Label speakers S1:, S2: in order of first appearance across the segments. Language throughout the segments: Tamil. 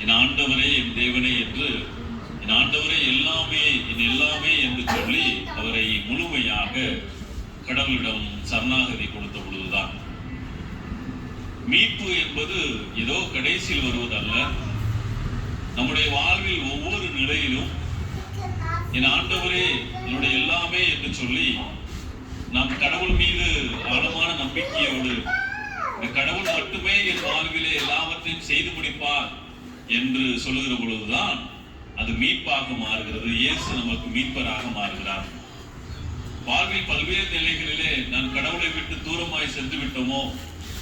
S1: என் ஆண்டவரே என் தேவனே என்று, என் ஆண்டவரே எல்லாமே என் எல்லாமே என்று சொல்லி அவரை முழுமையாக கடவுளிடம் சரணாகதி கொடுத்த பொழுதுதான். மீட்பு என்பது ஏதோ கடைசியில் வருவதல்ல. நம்முடைய வாழ்வில் ஒவ்வொரு நிலையிலும் என் ஆண்டவரே என்னுடைய எல்லாமே என்று சொல்லி நாம் கடவுள் மீது ஆழமான நம்பிக்கையோடு, இந்த கடவுள் மட்டுமே என் வாழ்விலே எல்லாவற்றையும் செய்து முடிப்பார் என்று சொல்லுகிற பொழுதுதான் அது மீட்பாக மாறுகிறது. இயேசு நமக்கு மீட்பராக மாறுகிறார். வாழ்வில் பல்வேறு நிலைகளிலே நான் கடவுளை விட்டு தூரமாய் சென்று விட்டோமோ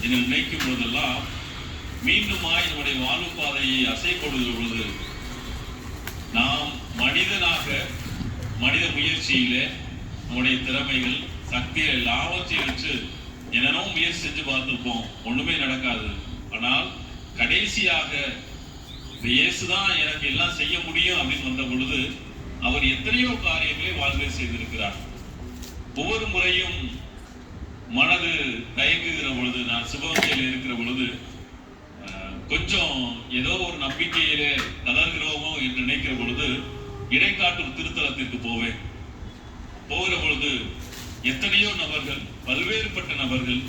S1: என்று நினைக்கும் போதெல்லாம் மீண்டுமாய் நம்முடைய வாழ்வு பாதையை அசைப்படுகிற பொழுது நாம் மனிதனாக மனித முயற்சியிலே நம்முடைய திறமைகள் சக்தியை எல்லாவற்றையும் வச்சு என்னென்னோ முயற்சி செஞ்சு பார்த்துருப்போம், ஒண்ணுமே நடக்காது. ஆனால் கடைசியாக இயேசுதான் எனக்கு எல்லாம் செய்ய முடியும் அப்படின்னு வந்த பொழுது அவர் எத்தனையோ காரியங்களை வாழ்வில் செய்திருக்கிறார். ஒவ்வொரு முறையும் மனது தயங்குகிற பொழுது, நான் சிவகங்கையில் இருக்கிற பொழுது கொஞ்சம் ஏதோ ஒரு நம்பிக்கையிலே தளர்கிறோமோ என்று நினைக்கிற பொழுது இடைக்காட்டூர் திருத்தலத்திற்கு போகிற பொழுது எத்தனையோ நபர்கள், பல்வேறுபட்ட நபர்கள்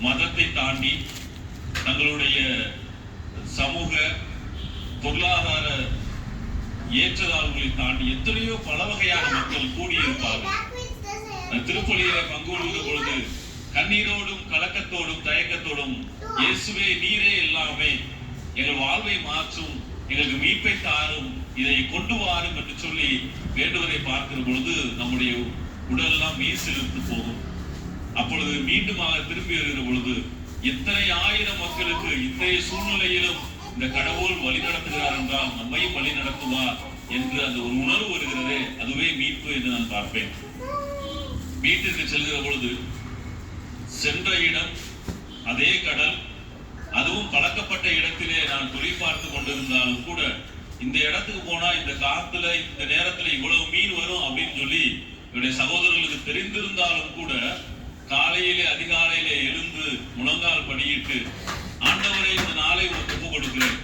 S1: மதத்தை தாண்டி தங்களுடைய சமூக பொருளாதார ஏற்றதாழ்வுகளை தாண்டி எத்தனையோ பல வகையான மக்கள் கூடியிருப்பார்கள். திருப்பலியில பங்கு கொள்கிற பொழுது கண்ணீரோடும் கலக்கத்தோடும் தயக்கத்தோடும் இயேசுவே நீரே எல்லாமே, எங்கள் வாழ்வை மாற்றும், எங்களுக்கு மீட்பை தாரும், இதை கொண்டு வாரும் என்று சொல்லி வேண்டுவதை பார்க்கிற பொழுது நம்முடைய உடலெல்லாம் மீசிலிருந்து போகும். அப்பொழுது மீண்டுமாக திரும்பி வருகிற பொழுது எத்தனை ஆயிரம் மக்களுக்கு இத்தகைய சூழ்நிலையிலும் இந்த கடவுள் வழி நடத்துகிறார் என்றால் நம்மையும் வழி நடத்துவார் என்று அந்த ஒரு உணர்வு வருகிறதே, அதுவே மீட்பு என்று நான் பார்ப்பேன். வீட்டிற்கு செல்கிற பொழுது சென்ற இடம் அதே கடல், அதுவும் பழக்கப்பட்ட இடத்திலே நான் தொழில் பார்த்து கொண்டிருந்தாலும் கூட இந்த இடத்துக்கு போனா இந்த காத்துல இந்த நேரத்துல இவ்வளவு மீன் வரும் அப்படின்னு சொல்லி என்னுடைய சகோதரர்களுக்கு தெரிந்திருந்தாலும் கூட காலையிலே அதிகாலையிலே எழுந்து முழங்கால் படியிட்டு ஆண்டவரை இந்த நாளை ஒப்பு கொடுக்கிறேன்,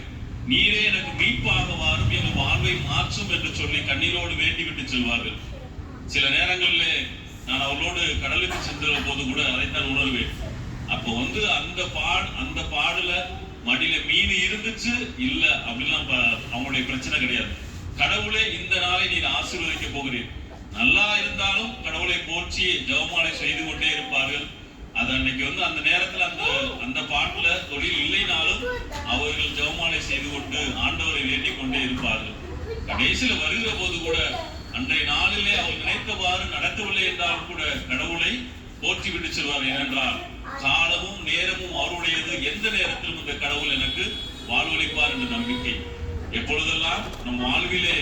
S1: நீரே எனக்கு மீட்பாக வாரும், என் வாழ்வை மாற்றும் என்று சொல்லி கண்ணீரோடு வேண்டிவிட்டு செல்வார்கள். சில நேரங்களிலே நான் அவர்களோடு கடலுக்கு சென்ற போது கூட அதைத்தான் உணர்வேன். அப்போ அந்த பாடுல மடியில மீன் இருந்துச்சு இல்ல அப்படிலாம் அவங்களுடைய பிரச்சனை கிடையாது. கடவுளே இந்த நாளை நீர் ஆசீர்வதிக்க போகிறேன், நல்லா இருந்தாலும் கடவுளை போற்றி ஜெபமாலை செய்து கொண்டே இருப்பார்கள். அது அன்னைக்கு அந்த நேரத்துல அந்த பாட்டுல தொழில் இல்லைனாலும் அவர்கள் ஜெபமாலை செய்து கொண்டு ஆண்டவரை வேண்டிக் கொண்டே இருப்பார்கள். கடைசியில வருகிற போது கூட அன்றைய நாளிலே அவர் நினைத்தவாறு நடக்கவில்லை என்றால் கூட கடவுளை போற்றி விட்டு செல்வார். ஏனென்றால் காலமும் நேரமும் அவருடையது, எந்த நேரத்திலும் இந்த கடவுள் எனக்கு வாழ்வளிப்பார் என்ற நம்பிக்கை. எப்பொழுதெல்லாம் நம் வாழ்விலே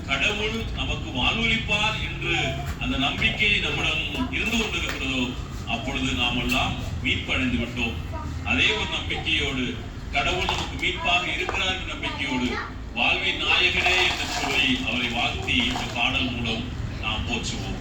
S1: கடவுள் நமக்கு வாழ்வளிப்பார் என்று அந்த நம்பிக்கை நம்மிடம் இருந்து கொண்டிருக்கிறதோ அப்பொழுது நாம் எல்லாம் மீட்படைந்து விட்டோம். அதே ஒரு நம்பிக்கையோடு கடவுள் நமக்கு மீட்பாக இருக்கிறார் என்ற நம்பிக்கையோடு வாழ்வின் நாயகனே என்று சொல்லி அவரை வாழ்த்தி இந்த பாடல் மூலம் நாம் போற்றுவோம்.